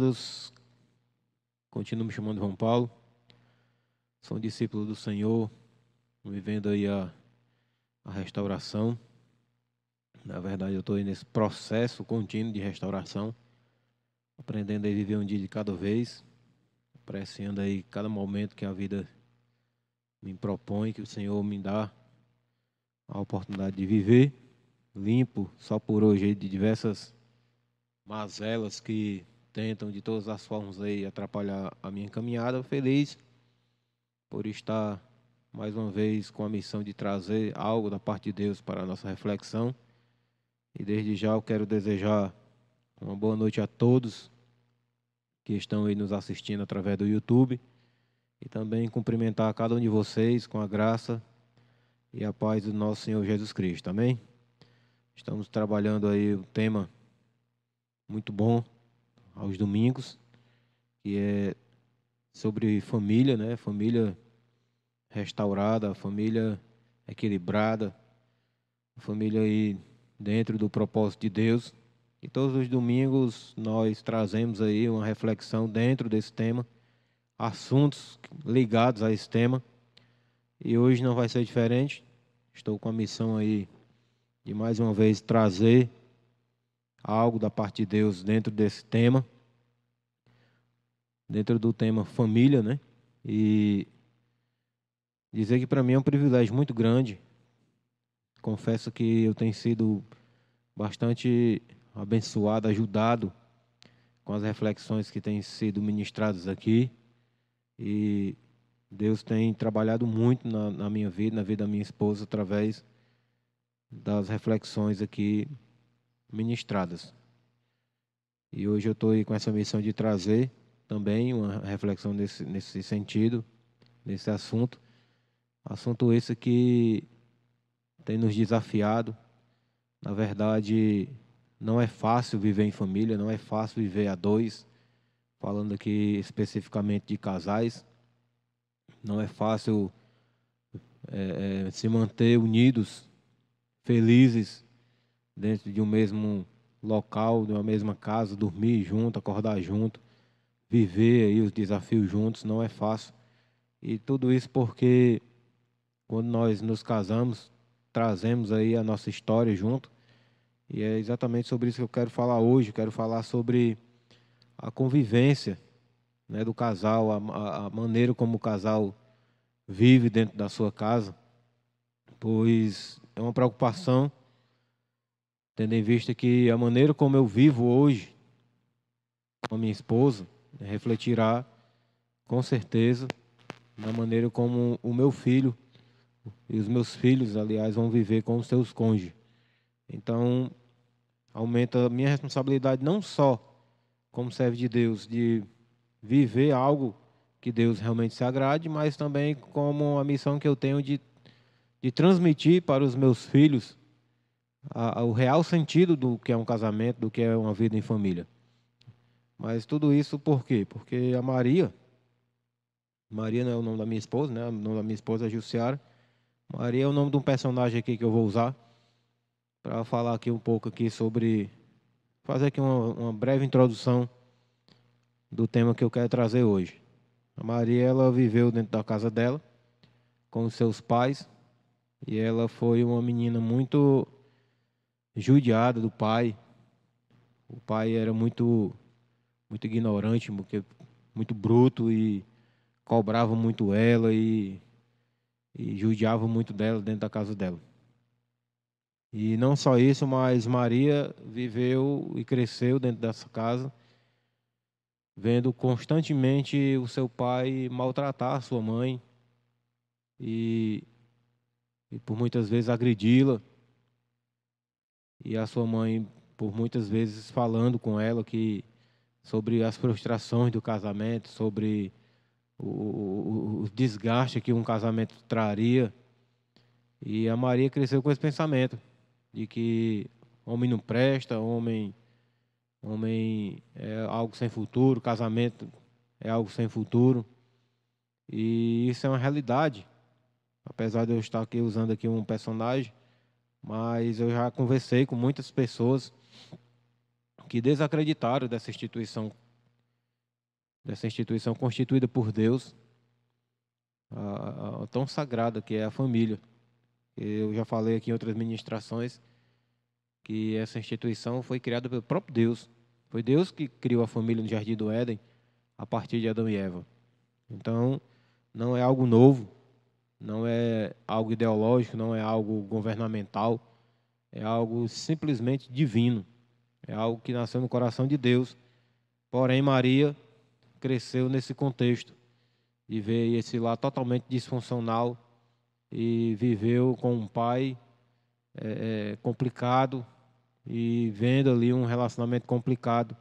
todos. Continuo me chamando João Paulo. Sou um discípulo do Senhor, vivendo aí a restauração. Na verdade, eu estou aí nesse processo contínuo de restauração, aprendendo a viver um dia de cada vez, apreciando aí cada momento que a vida me propõe, que o Senhor me dá a oportunidade de viver, limpo só por hoje aí de diversas mazelas que tentam de todas as formas aí atrapalhar a minha caminhada. Feliz por estar mais uma vez com a missão de trazer algo da parte de Deus para a nossa reflexão. E desde já eu quero desejar uma boa noite a todos que estão aí nos assistindo através do YouTube e também cumprimentar cada um de vocês com a graça e a paz do nosso Senhor Jesus Cristo. Amém? Estamos trabalhando aí um tema muito bom aos domingos, que é sobre família, né? Família restaurada, família equilibrada, família aí dentro do propósito de Deus. E todos os domingos nós trazemos aí uma reflexão dentro desse tema, assuntos ligados a esse tema. E hoje não vai ser diferente. Estou com a missão aí de mais uma vez trazer algo da parte de Deus dentro desse tema, dentro do tema família, né? E dizer que para mim é um privilégio muito grande. Confesso que eu tenho sido bastante abençoado, ajudado com as reflexões que têm sido ministradas aqui. E Deus tem trabalhado muito na minha vida, na vida da minha esposa, através das reflexões aqui ministradas. E hoje eu estou aí com essa missão de trazer também uma reflexão nesse sentido, nesse assunto. Assunto esse que tem nos desafiado. Na verdade, não é fácil viver em família, não é fácil viver a dois, falando aqui especificamente de casais. Não é fácil se manter unidos, felizes, dentro de um mesmo local, de uma mesma casa, dormir junto, acordar junto, viver aí os desafios juntos, não é fácil. E tudo isso porque quando nós nos casamos, trazemos aí a nossa história junto. E é exatamente sobre isso que eu quero falar hoje. Quero falar sobre a convivência, né, do casal, a maneira como o casal vive dentro da sua casa, pois é uma preocupação, tendo em vista que a maneira como eu vivo hoje com a minha esposa refletirá, com certeza, na maneira como o meu filho e os meus filhos, aliás, vão viver com os seus cônjuges. Então, aumenta a minha responsabilidade não só como servo de Deus, de viver algo que Deus realmente se agrade, mas também como a missão que eu tenho de transmitir para os meus filhos o real sentido do que é um casamento, do que é uma vida em família. Mas tudo isso por quê? Porque a Maria não é o nome da minha esposa, né? O nome da minha esposa é Jussiara. Maria é o nome de um personagem aqui que eu vou usar para falar aqui um pouco aqui sobre, fazer aqui uma breve introdução do tema que eu quero trazer hoje. A Maria, ela viveu dentro da casa dela, com os seus pais, e ela foi uma menina muito judiada do pai. O pai era muito ignorante, muito bruto, e cobrava muito ela e judiava muito dela dentro da casa dela. E não só isso, mas Maria viveu e cresceu dentro dessa casa, vendo constantemente o seu pai maltratar a sua mãe e por muitas vezes agredi-la. E a sua mãe, por muitas vezes, falando com ela sobre as frustrações do casamento, sobre o desgaste que um casamento traria. E a Maria cresceu com esse pensamento de que homem não presta, homem é algo sem futuro, casamento é algo sem futuro. E isso é uma realidade. Apesar de eu estar aqui usando aqui um personagem, mas eu já conversei com muitas pessoas que desacreditaram dessa instituição dessa instituição constituída por Deus, tão sagrada que é a família. Eu já falei aqui em outras ministrações que essa instituição foi criada pelo próprio Deus. Foi Deus que criou a família no Jardim do Éden a partir de Adão e Eva. Então, não é algo novo, não é algo ideológico, não é algo governamental, é algo simplesmente divino. É algo que nasceu no coração de Deus. Porém, Maria cresceu nesse contexto de ver esse lar totalmente disfuncional e viveu com um pai complicado e vendo ali um relacionamento complicado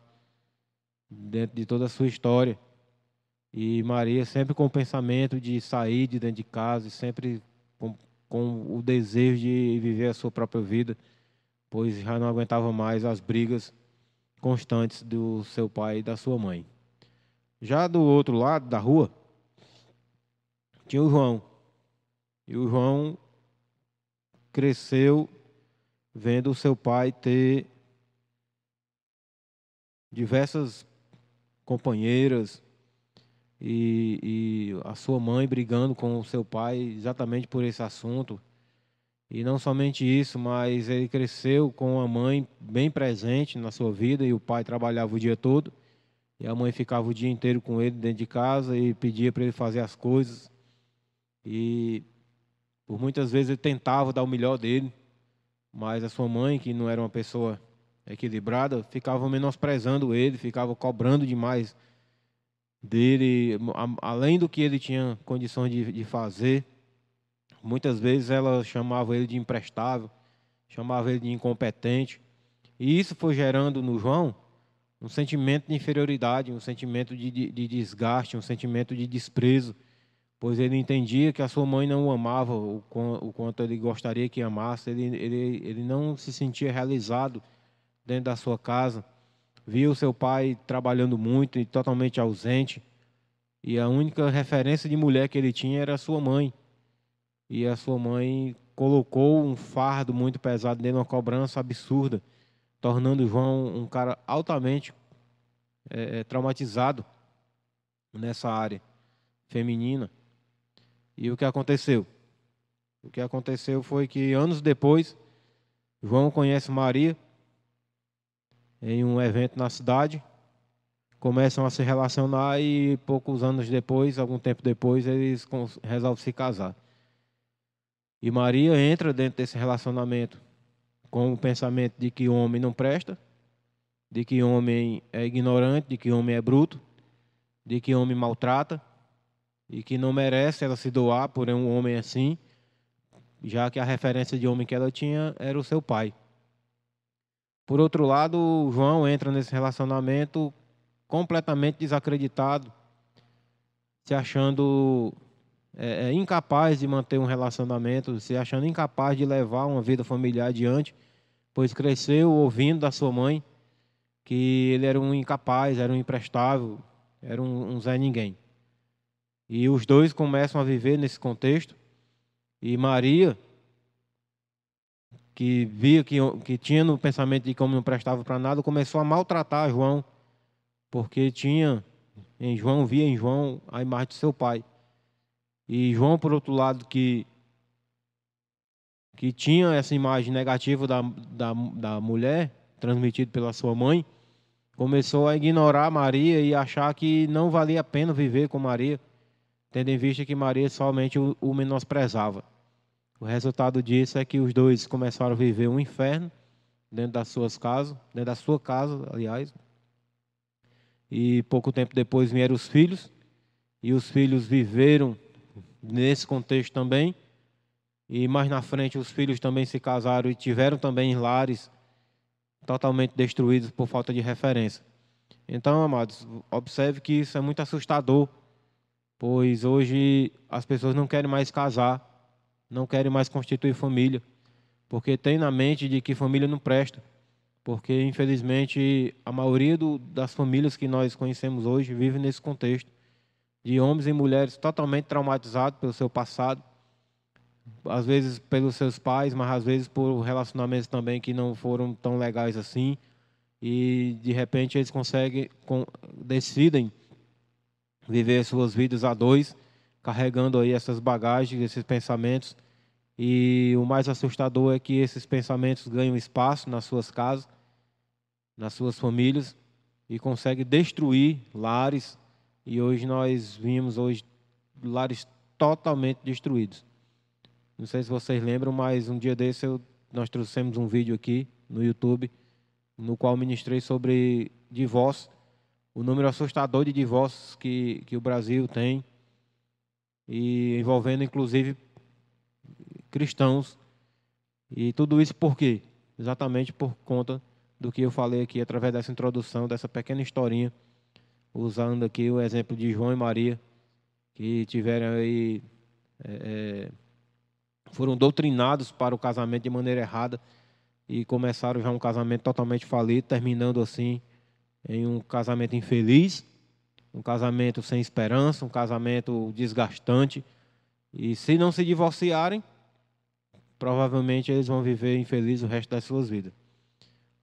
dentro de toda a sua história. E Maria sempre com o pensamento de sair de dentro de casa, e sempre com o desejo de viver a sua própria vida, pois já não aguentava mais as brigas constantes do seu pai e da sua mãe. Já do outro lado da rua, tinha o João. E o João cresceu vendo o seu pai ter diversas companheiras e a sua mãe brigando com o seu pai exatamente por esse assunto. E não somente isso, mas ele cresceu com a mãe bem presente na sua vida e o pai trabalhava o dia todo e a mãe ficava o dia inteiro com ele dentro de casa e pedia para ele fazer as coisas. E por muitas vezes ele tentava dar o melhor dele, mas a sua mãe, que não era uma pessoa equilibrada, ficava menosprezando ele, ficava cobrando demais dele, além do que ele tinha condições de fazer. Muitas vezes ela chamava ele de imprestável, chamava ele de incompetente. E isso foi gerando no João um sentimento de inferioridade, um sentimento de desgaste, um sentimento de desprezo, pois ele entendia que a sua mãe não o amava o quanto ele gostaria que amasse. Ele não se sentia realizado dentro da sua casa. Via o seu pai trabalhando muito e totalmente ausente. E a única referência de mulher que ele tinha era a sua mãe. E a sua mãe colocou um fardo muito pesado nele, uma cobrança absurda, tornando o João um cara altamente traumatizado nessa área feminina. E o que aconteceu? O que aconteceu foi que anos depois, João conhece Maria em um evento na cidade, começam a se relacionar e poucos anos depois, algum tempo depois, eles resolvem se casar. E Maria entra dentro desse relacionamento com o pensamento de que o homem não presta, de que o homem é ignorante, de que o homem é bruto, de que o homem maltrata e que não merece ela se doar por um homem assim, já que a referência de homem que ela tinha era o seu pai. Por outro lado, o João entra nesse relacionamento completamente desacreditado, se achando incapaz de manter um relacionamento, se achando incapaz de levar uma vida familiar adiante, pois cresceu ouvindo da sua mãe que ele era um incapaz, era um imprestável, era um Zé Ninguém. E os dois começam a viver nesse contexto. E Maria, que via que tinha no pensamento de como não prestava para nada, começou a maltratar João, porque via em João a imagem de seu pai. E João, por outro lado, que tinha essa imagem negativa da mulher, transmitida pela sua mãe, começou a ignorar Maria e achar que não valia a pena viver com Maria, tendo em vista que Maria somente o menosprezava. O resultado disso é que os dois começaram a viver um inferno dentro das suas casas, dentro da sua casa, aliás. E pouco tempo depois vieram os filhos, e os filhos viveram nesse contexto também. E mais na frente os filhos também se casaram e tiveram também lares totalmente destruídos por falta de referência. Então, amados, observe que isso é muito assustador, pois hoje as pessoas não querem mais casar, não querem mais constituir família, porque tem na mente de que família não presta, porque infelizmente a maioria das famílias que nós conhecemos hoje vive nesse contexto, de homens e mulheres totalmente traumatizados pelo seu passado, às vezes pelos seus pais, mas às vezes por relacionamentos também que não foram tão legais assim, e de repente eles decidem viver suas vidas a dois, carregando aí essas bagagens, esses pensamentos. E o mais assustador é que esses pensamentos ganham espaço nas suas casas, nas suas famílias, e conseguem destruir lares. E hoje nós vimos lares totalmente destruídos. Não sei se vocês lembram, mas um dia desse nós trouxemos um vídeo aqui no YouTube, no qual ministrei sobre divórcio, o número assustador de divórcios que o Brasil tem, e envolvendo inclusive cristãos. E tudo isso por quê? Exatamente por conta do que eu falei aqui, através dessa introdução, dessa pequena historinha, usando aqui o exemplo de João e Maria, que tiveram aí, foram doutrinados para o casamento de maneira errada e começaram já um casamento totalmente falido, terminando assim em um casamento infeliz, um casamento sem esperança, um casamento desgastante. E se não se divorciarem, provavelmente eles vão viver infelizes o resto das suas vidas.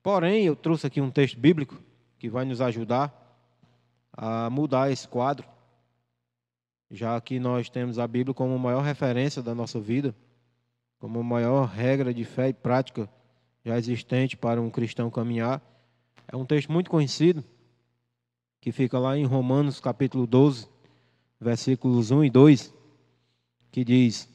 Porém, eu trouxe aqui um texto bíblico que vai nos ajudar a mudar esse quadro, já que nós temos a Bíblia como a maior referência da nossa vida, como a maior regra de fé e prática já existente para um cristão caminhar. É um texto muito conhecido, que fica lá em Romanos capítulo 12, versículos 1 e 2, que diz: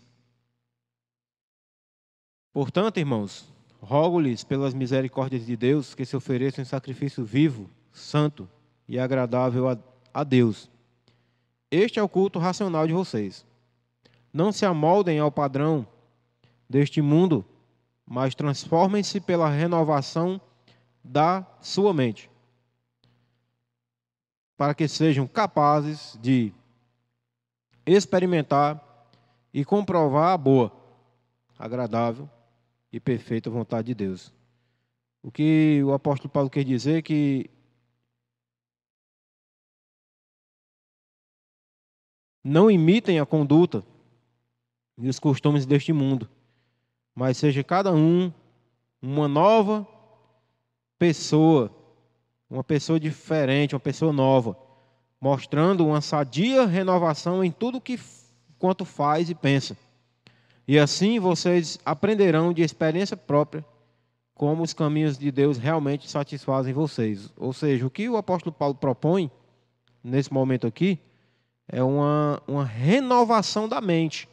portanto, irmãos, rogo-lhes pelas misericórdias de Deus que se ofereçam em sacrifício vivo, santo e agradável a Deus. Este é o culto racional de vocês. Não se amoldem ao padrão deste mundo, mas transformem-se pela renovação da sua mente, para que sejam capazes de experimentar e comprovar a boa, agradável e perfeita vontade de Deus. O que o apóstolo Paulo quer dizer é que não imitem a conduta e os costumes deste mundo, mas seja cada um uma nova pessoa, uma pessoa diferente, uma pessoa nova, mostrando uma sadia renovação em tudo quanto faz e pensa. E assim vocês aprenderão de experiência própria como os caminhos de Deus realmente satisfazem vocês. Ou seja, o que o apóstolo Paulo propõe nesse momento aqui é uma renovação da mente.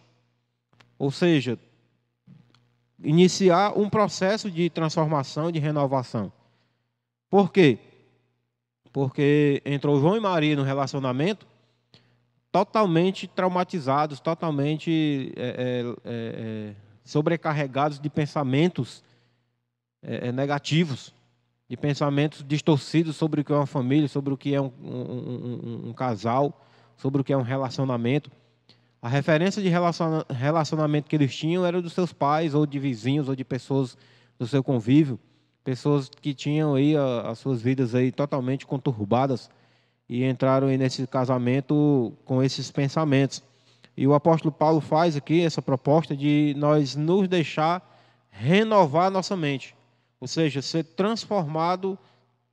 Ou seja, iniciar um processo de transformação, de renovação. Por quê? Porque entrou João e Maria no relacionamento totalmente traumatizados, totalmente sobrecarregados de pensamentos negativos, de pensamentos distorcidos sobre o que é uma família, sobre o que é um casal, sobre o que é um relacionamento. A referência de relacionamento que eles tinham era dos seus pais, ou de vizinhos, ou de pessoas do seu convívio, pessoas que tinham aí as suas vidas aí totalmente conturbadas e entraram aí nesse casamento com esses pensamentos. E o apóstolo Paulo faz aqui essa proposta de nós nos deixar renovar nossa mente, ou seja, ser transformado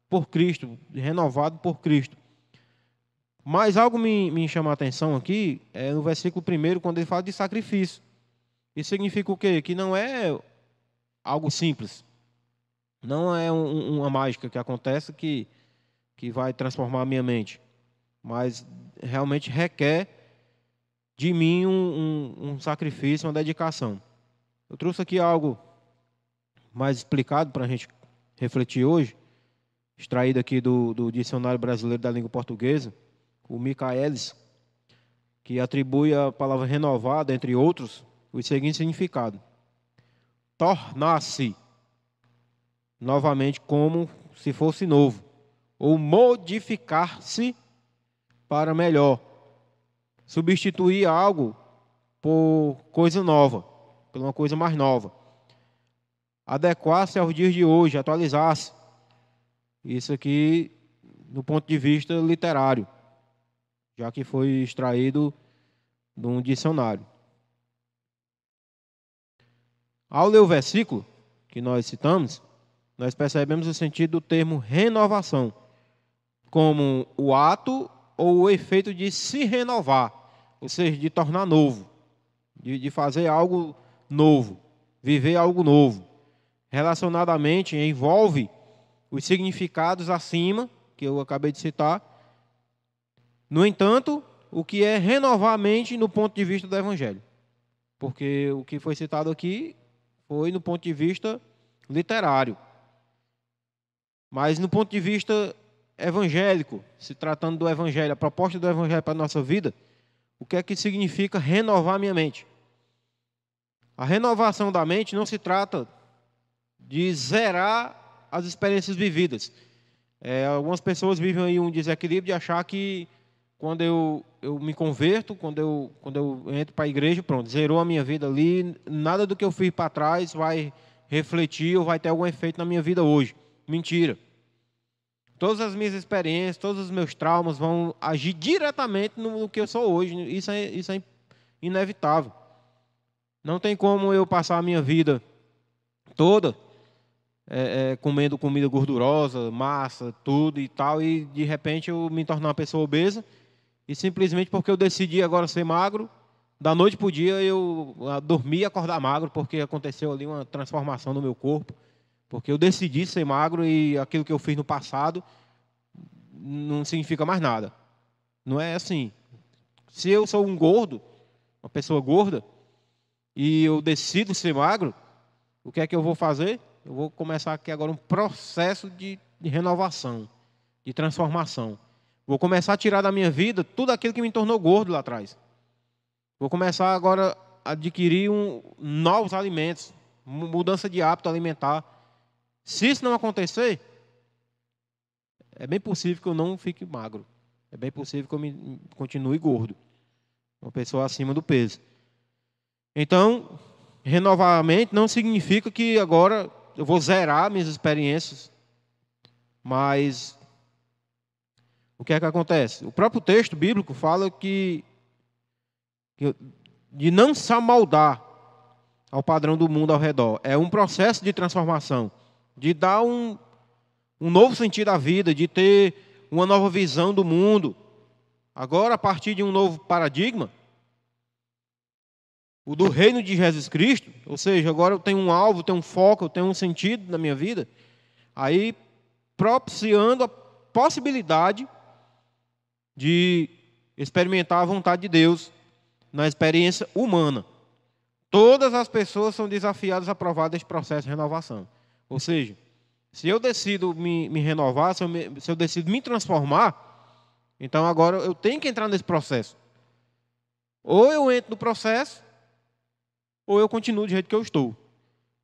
por Cristo, renovado por Cristo. Mas algo me chama a atenção aqui, no versículo 1, quando ele fala de sacrifício. Isso significa o quê? Que não é algo simples. Não é uma mágica que acontece que vai transformar a minha mente. Mas realmente requer de mim um sacrifício, uma dedicação. Eu trouxe aqui algo mais explicado para a gente refletir hoje, extraído aqui do Dicionário Brasileiro da Língua Portuguesa, o Michaelis, que atribui a palavra renovada, entre outros, o seguinte significado: tornar-se novamente como se fosse novo, ou modificar-se para melhor, substituir algo por coisa nova, por uma coisa mais nova, adequar-se aos dias de hoje, atualizar-se. Isso aqui, do ponto de vista literário, já que foi extraído de um dicionário. Ao ler o versículo que nós citamos, nós percebemos o sentido do termo renovação como o ato ou o efeito de se renovar, ou seja, de tornar novo, de fazer algo novo, viver algo novo. Relacionadamente, envolve os significados acima, que eu acabei de citar. No entanto, o que é renovar a mente no ponto de vista do Evangelho. Porque o que foi citado aqui foi no ponto de vista literário. Mas no ponto de vista evangélico, se tratando do Evangelho, a proposta do Evangelho para a nossa vida, o que é que significa renovar a minha mente? A renovação da mente não se trata de zerar as experiências vividas. Algumas pessoas vivem aí um desequilíbrio de achar que quando eu me converto, quando eu entro para a igreja, pronto, zerou a minha vida ali, nada do que eu fiz para trás vai refletir ou vai ter algum efeito na minha vida hoje. Mentira. Todas as minhas experiências, todos os meus traumas vão agir diretamente no que eu sou hoje. Isso é inevitável. Não tem como eu passar a minha vida toda comendo comida gordurosa, massa, tudo e tal, e de repente eu me tornar uma pessoa obesa, e simplesmente porque eu decidi agora ser magro, da noite para o dia eu dormir e acordar magro, porque aconteceu ali uma transformação no meu corpo, porque eu decidi ser magro e aquilo que eu fiz no passado não significa mais nada. Não é assim. Se eu sou um gordo, uma pessoa gorda, e eu decido ser magro, o que é que eu vou fazer? Eu vou começar aqui agora um processo de renovação, de transformação. Vou começar a tirar da minha vida tudo aquilo que me tornou gordo lá atrás. Vou começar agora a adquirir novos alimentos, mudança de hábito alimentar. Se isso não acontecer, é bem possível que eu não fique magro. É bem possível que eu continue gordo. Uma pessoa acima do peso. Então, renovar a mente não significa que agora eu vou zerar minhas experiências. Mas o que é que acontece? O próprio texto bíblico fala que de não se amoldar ao padrão do mundo ao redor. É um processo de transformação, de dar um novo sentido à vida, de ter uma nova visão do mundo. Agora, a partir de um novo paradigma, o do reino de Jesus Cristo, ou seja, agora eu tenho um alvo, tenho um foco, eu tenho um sentido na minha vida, aí propiciando a possibilidade de experimentar a vontade de Deus na experiência humana. Todas as pessoas são desafiadas a provar deste processo de renovação. Ou seja, se eu decido me renovar, se eu decido me transformar, então agora eu tenho que entrar nesse processo. Ou eu entro no processo, ou eu continuo do jeito que eu estou.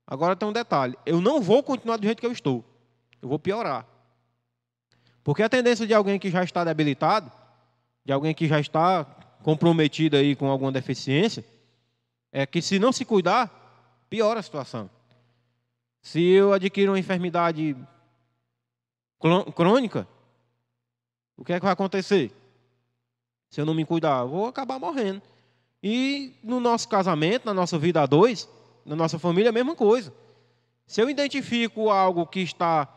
Agora tem um detalhe, eu não vou continuar do jeito que eu estou. Eu vou piorar. Porque a tendência de alguém que já está debilitado, de alguém que já está comprometido aí com alguma deficiência, é que se não se cuidar, piora a situação. Se eu adquirir uma enfermidade crônica, o que é que vai acontecer? Se eu não me cuidar, eu vou acabar morrendo. E no nosso casamento, na nossa vida a dois, na nossa família, a mesma coisa. Se eu identifico algo que está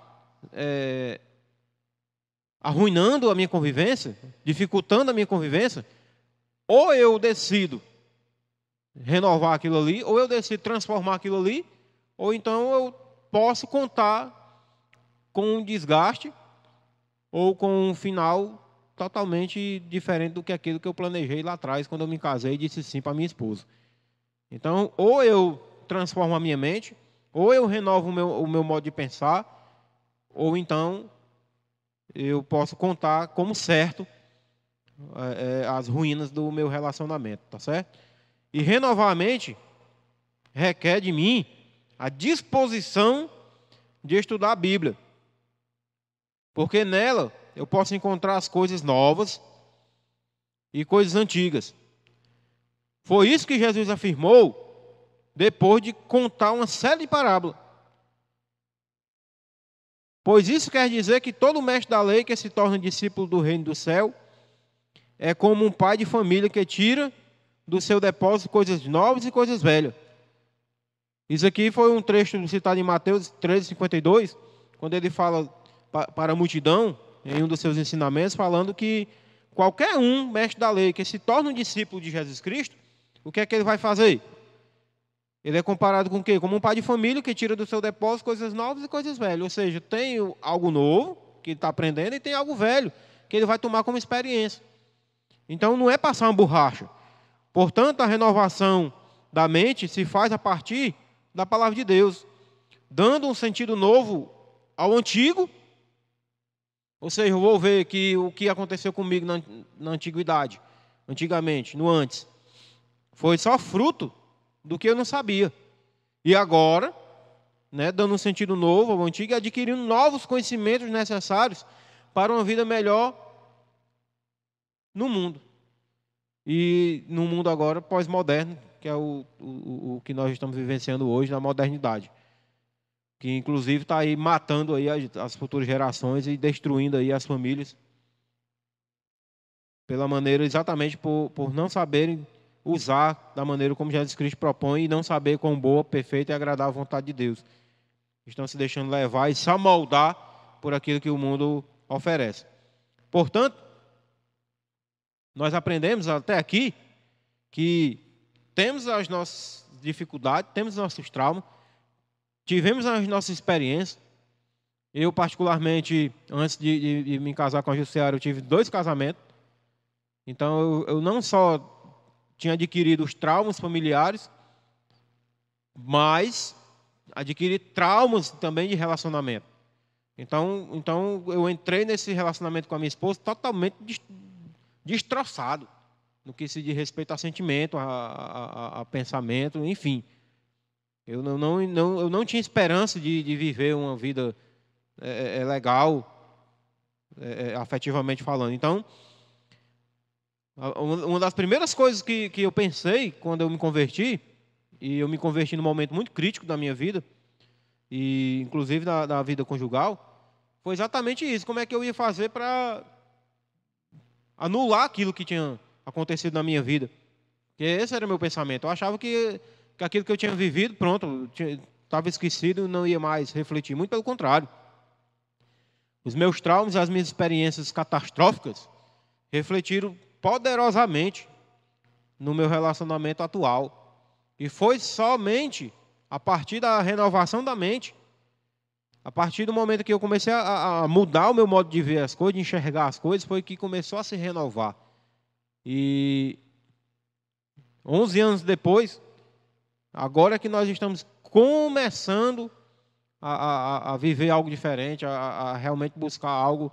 arruinando a minha convivência, dificultando a minha convivência, ou eu decido renovar aquilo ali, ou eu decido transformar aquilo ali, ou então eu posso contar com um desgaste ou com um final totalmente diferente do que aquilo que eu planejei lá atrás, quando eu me casei e disse sim para minha esposa. Então, ou eu transformo a minha mente, ou eu renovo o meu modo de pensar, ou então eu posso contar como certo as ruínas do meu relacionamento, tá certo? E renovar a mente requer de mim a disposição de estudar a Bíblia. Porque nela eu posso encontrar as coisas novas e coisas antigas. Foi isso que Jesus afirmou depois de contar uma série de parábolas. Pois isso quer dizer que todo mestre da lei que se torna discípulo do reino do céu é como um pai de família que tira do seu depósito coisas novas e coisas velhas. Isso aqui foi um trecho citado em Mateus 13:52, quando ele fala para a multidão, em um dos seus ensinamentos, falando que qualquer um, mestre da lei, que se torna um discípulo de Jesus Cristo, o que é que ele vai fazer? Ele é comparado com o quê? Como um pai de família que tira do seu depósito coisas novas e coisas velhas. Ou seja, tem algo novo, que ele está aprendendo, e tem algo velho, que ele vai tomar como experiência. Então, não é passar uma borracha. Portanto, a renovação da mente se faz a partir da palavra de Deus, dando um sentido novo ao antigo. Ou seja, eu vou ver que o que aconteceu comigo na antiguidade, antigamente, no antes, foi só fruto do que eu não sabia. E agora, né, dando um sentido novo ao antigo e adquirindo novos conhecimentos necessários para uma vida melhor no mundo. E no mundo agora pós-moderno, que é o que nós estamos vivenciando hoje, na modernidade. Que inclusive está aí matando aí as futuras gerações e destruindo aí as famílias. Pela maneira, exatamente por não saberem usar da maneira como Jesus Cristo propõe e não saber quão boa, perfeita e agradável a vontade de Deus. Estão se deixando levar e se amoldar por aquilo que o mundo oferece. Portanto, nós aprendemos até aqui que temos as nossas dificuldades, temos nossos traumas, tivemos as nossas experiências. Eu, particularmente, antes de me casar com a Jussiara, eu tive 2 casamentos. Então, eu não só tinha adquirido os traumas familiares, mas adquiri traumas também de relacionamento. Então eu entrei nesse relacionamento com a minha esposa totalmente destroçado, no que se diz respeito a sentimento, a pensamento, enfim. Eu não tinha esperança de viver uma vida legal, afetivamente falando. Então, uma das primeiras coisas que eu pensei quando eu me converti, e eu me converti num momento muito crítico da minha vida, e inclusive da vida conjugal, foi exatamente isso. Como é que eu ia fazer para anular aquilo que tinha acontecido na minha vida? Porque esse era o meu pensamento. Eu achava que aquilo que eu tinha vivido, pronto, estava esquecido, não ia mais refletir. Muito pelo contrário. Os meus traumas e as minhas experiências catastróficas refletiram poderosamente no meu relacionamento atual. E foi somente a partir da renovação da mente, a partir do momento que eu comecei a mudar o meu modo de ver as coisas, de enxergar as coisas, foi que começou a se renovar. E 11 anos depois, agora que nós estamos começando a viver algo diferente, a realmente buscar algo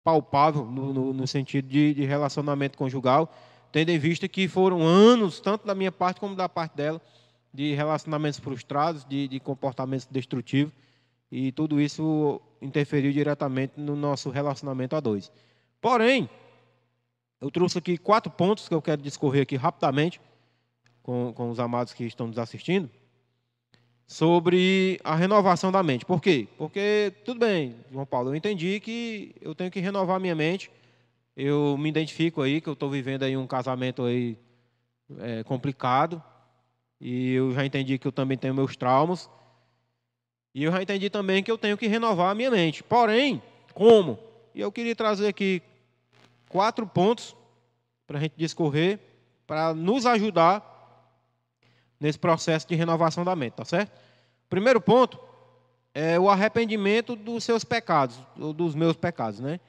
palpável no sentido de relacionamento conjugal, tendo em vista que foram anos, tanto da minha parte como da parte dela, de relacionamentos frustrados, de comportamentos destrutivos, e tudo isso interferiu diretamente no nosso relacionamento a 2. Porém, eu trouxe aqui 4 pontos que eu quero discorrer aqui rapidamente com os amados que estão nos assistindo, sobre a renovação da mente. Por quê? Porque, tudo bem, João Paulo, eu entendi que eu tenho que renovar minha mente. Eu me identifico aí que eu estou vivendo aí um casamento aí complicado. E eu já entendi que eu também tenho meus traumas. E eu já entendi também que eu tenho que renovar a minha mente. Porém, como? E eu queria trazer aqui 4 pontos para a gente discorrer, para nos ajudar nesse processo de renovação da mente, tá certo? Primeiro ponto é o arrependimento dos seus pecados, ou dos meus pecados, né?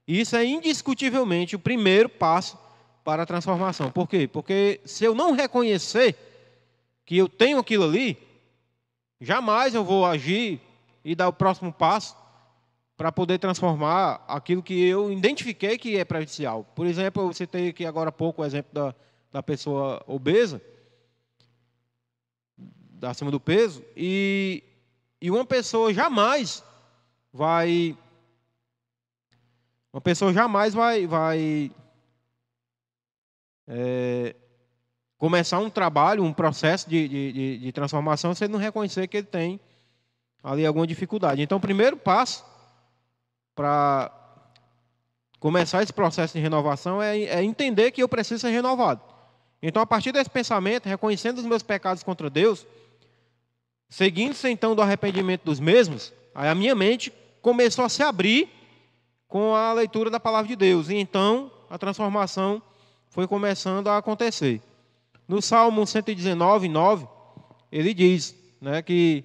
E isso é indiscutivelmente o primeiro passo para a transformação. Por quê? Porque se eu não reconhecer que eu tenho aquilo ali, jamais eu vou agir e dar o próximo passo para poder transformar aquilo que eu identifiquei que é prejudicial. Por exemplo, eu citei aqui agora há pouco o exemplo da pessoa obesa, acima do peso, e uma pessoa jamais vai começar um trabalho, um processo de transformação se ele não reconhecer que ele tem ali alguma dificuldade. Então, o primeiro passo para começar esse processo de renovação é entender que eu preciso ser renovado. Então, a partir desse pensamento, reconhecendo os meus pecados contra Deus, seguindo-se então do arrependimento dos mesmos, aí a minha mente começou a se abrir com a leitura da palavra de Deus. E então a transformação foi começando a acontecer. No Salmo 119, 9, ele diz, né, que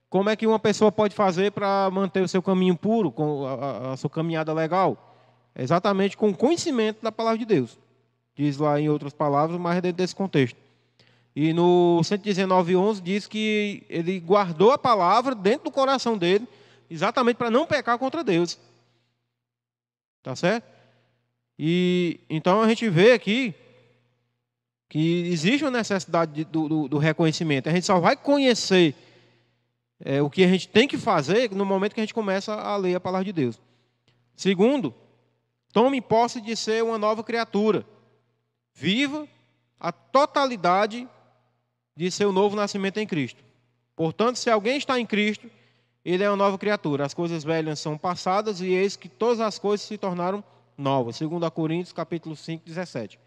como é que uma pessoa pode fazer para manter o seu caminho puro, com a sua caminhada legal? Exatamente com o conhecimento da palavra de Deus. Diz lá em outras palavras, mas dentro desse contexto. E no 119, 11 diz que ele guardou a palavra dentro do coração dele, exatamente para não pecar contra Deus. Tá certo? E então a gente vê aqui que existe uma necessidade do reconhecimento. A gente só vai conhecer o que a gente tem que fazer no momento que a gente começa a ler a palavra de Deus. Segundo, tome posse de ser uma nova criatura. Viva a totalidade de seu novo nascimento em Cristo. Portanto, se alguém está em Cristo, ele é uma nova criatura. As coisas velhas são passadas e eis que todas as coisas se tornaram novas. 2 Coríntios, capítulo 5, 17.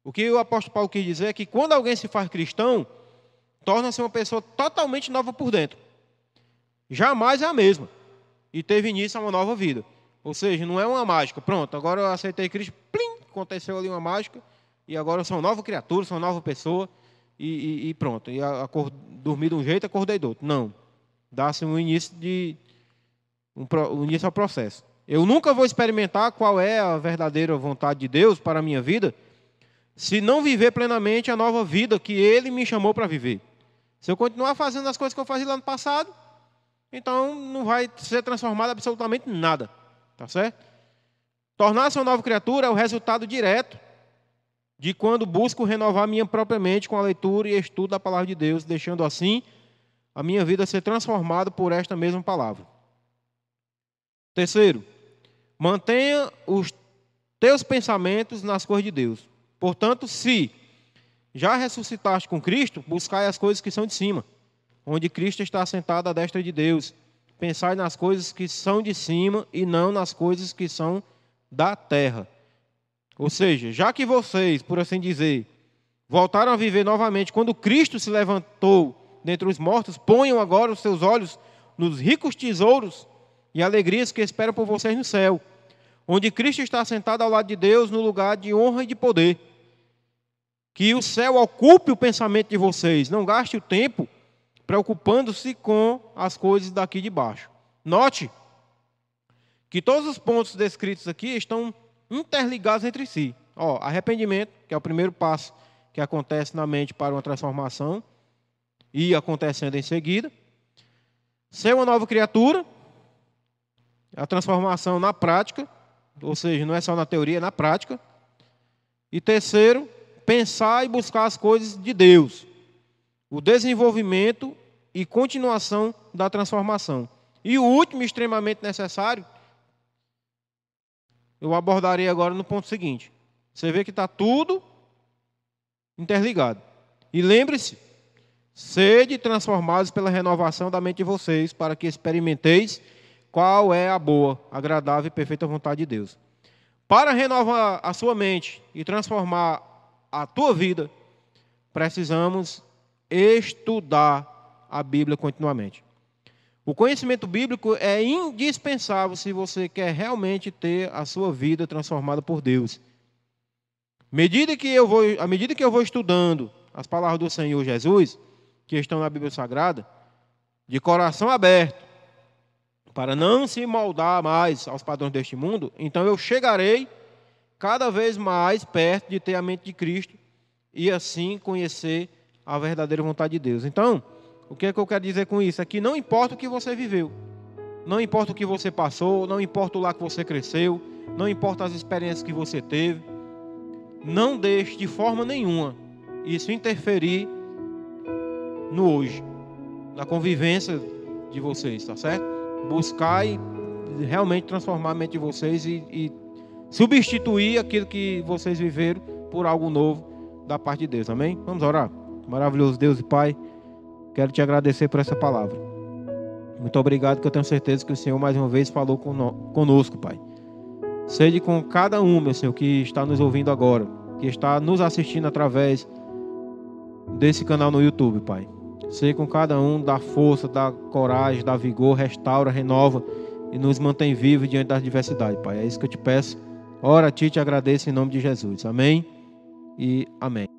O que o apóstolo Paulo quis dizer é que quando alguém se faz cristão, torna-se uma pessoa totalmente nova por dentro. Jamais é a mesma. E teve início a uma nova vida. Ou seja, não é uma mágica. Pronto, agora eu aceitei Cristo, plim, aconteceu ali uma mágica, e agora eu sou uma nova criatura, sou uma nova pessoa, e pronto. E dormi de um jeito, acordei do outro. Não. Dá-se um início ao processo. Eu nunca vou experimentar qual é a verdadeira vontade de Deus para a minha vida, se não viver plenamente a nova vida que Ele me chamou para viver. Se eu continuar fazendo as coisas que eu fazia lá no passado, então não vai ser transformado absolutamente nada. Tá certo? Tornar-se uma nova criatura é o resultado direto de quando busco renovar minha própria mente com a leitura e estudo da palavra de Deus, deixando assim a minha vida ser transformada por esta mesma palavra. Terceiro, mantenha os teus pensamentos nas coisas de Deus. Portanto, se já ressuscitaste com Cristo, buscai as coisas que são de cima, onde Cristo está assentado à destra de Deus. Pensai nas coisas que são de cima e não nas coisas que são da terra. Ou seja, já que vocês, por assim dizer, voltaram a viver novamente quando Cristo se levantou dentre os mortos, ponham agora os seus olhos nos ricos tesouros e alegrias que esperam por vocês no céu, onde Cristo está sentado ao lado de Deus no lugar de honra e de poder. Que o céu ocupe o pensamento de vocês, não gaste o tempo preocupando-se com as coisas daqui de baixo. Note que todos os pontos descritos aqui estão interligados entre si. Arrependimento, que é o primeiro passo que acontece na mente para uma transformação, e acontecendo em seguida. Ser uma nova criatura, a transformação na prática, ou seja, não é só na teoria, é na prática. E terceiro, pensar e buscar as coisas de Deus. O desenvolvimento e continuação da transformação. E o último, extremamente necessário, eu abordarei agora no ponto seguinte. Você vê que está tudo interligado. E lembre-se, sede transformados pela renovação da mente de vocês, para que experimenteis qual é a boa, agradável e perfeita vontade de Deus. Para renovar a sua mente e transformar a tua vida, precisamos estudar a Bíblia continuamente. O conhecimento bíblico é indispensável se você quer realmente ter a sua vida transformada por Deus. À medida que eu vou estudando as palavras do Senhor Jesus, que estão na Bíblia Sagrada, de coração aberto, para não se moldar mais aos padrões deste mundo, então eu chegarei cada vez mais perto de ter a mente de Cristo e assim conhecer a verdadeira vontade de Deus. Então, o que é que eu quero dizer com isso? É que não importa o que você viveu, não importa o que você passou, não importa o lá que você cresceu, não importa as experiências que você teve, não deixe de forma nenhuma isso interferir no hoje, na convivência de vocês, tá certo? Buscai realmente transformar a mente de vocês e substituir aquilo que vocês viveram por algo novo da parte de Deus, amém? Vamos orar. Maravilhoso Deus e Pai, quero te agradecer por essa palavra. Muito obrigado, que eu tenho certeza que o Senhor mais uma vez falou conosco, Pai. Seja com cada um, meu Senhor, que está nos ouvindo agora, que está nos assistindo através desse canal no YouTube, Pai. Seja com cada um, dá força, dá coragem, dá vigor, restaura, renova, e nos mantém vivos diante da adversidade, Pai. É isso que eu te peço. Ora a Ti, te agradeço em nome de Jesus. Amém e amém.